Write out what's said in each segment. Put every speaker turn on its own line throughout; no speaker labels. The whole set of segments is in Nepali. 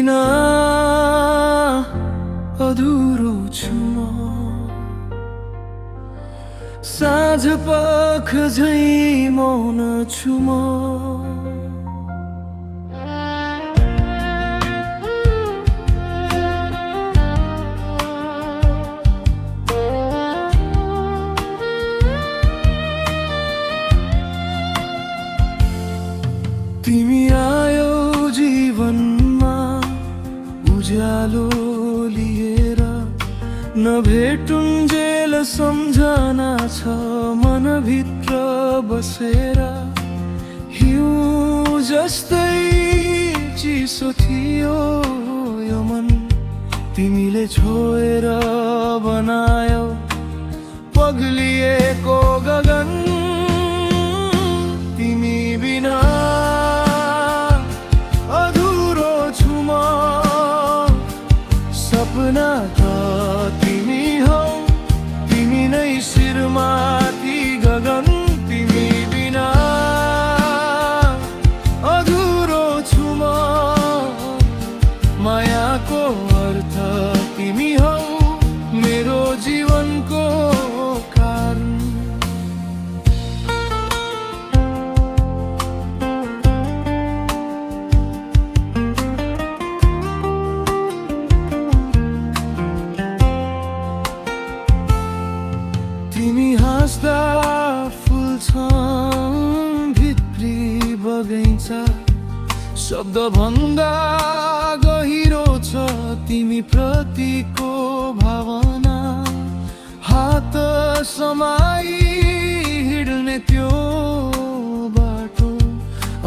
बिना अधुरो छु म। साँझ पख झैँ मौन छु म। तिमी आयो जीवनमा उज्यालो लिएर, नभेटुन्जेल सम्झना छ मनभित्र बसेर। हिउँ जस्तै चिसो थियो यो मन, तिमीले छोएर बनायो पग्लिएको गगन। तिमी बिना अधुरो छु म। सपना त तिमी हौ, तिमी नै शिरमाथि गगन। तिमी बिना अधुरो छु म। मायाको अर्थ तिमी हौ, मेरो जीवनको कारण। तिमी हाँस्दा फुल्छन् भित्री बगैँचा, शब्द भन्दा गहिरो छ तिमी प्रतिको भावना। हात समाई हिँड्ने त्यो बाटो,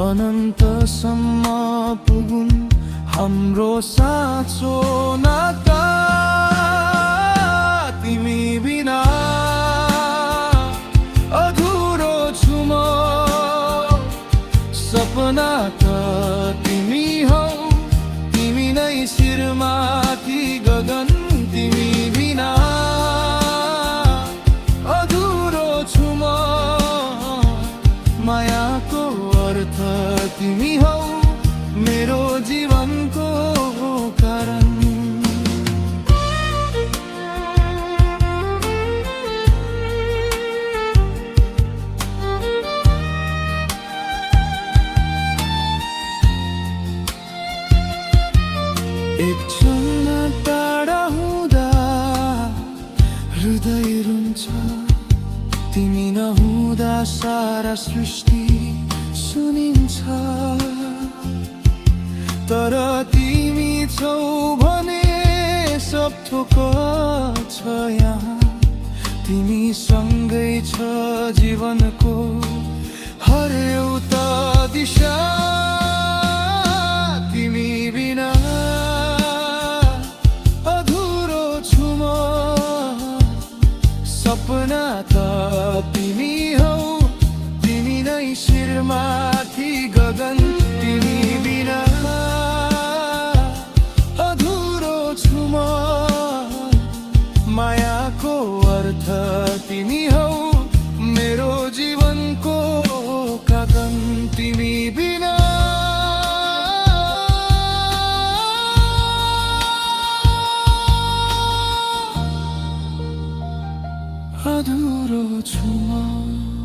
अनन्तसम्म पुगुन् हाम्रो साँचो नाता। तिमी बिना अधुरो छु म। सपना त तिमी हौ, तिमी नै शिरमाथि गगन। तिमी बिना अधुरो छु म। मायाको अर्थ तिमी हौ, मेरो जीवनको कारण। एक क्षण टाढा हुँदा हृदय रुन्छ, तिमी नहुँदा सारा सृष्टि सुनिन्छ। तर तिमी छौ भने सब थोक छ यहाँ। तिमी सँगै छ जीवनको हर एउटा दिशा। तिमी बिना अधुरो छु म। सपना त तिमी हौ, तिमी नै शिरमाथि गगन। तिमी बिना अधुरो छु म। मायाको अर्थ तिमी हौ, मेरो जीवनको कारण। तिमी बिना अधुरो छु म।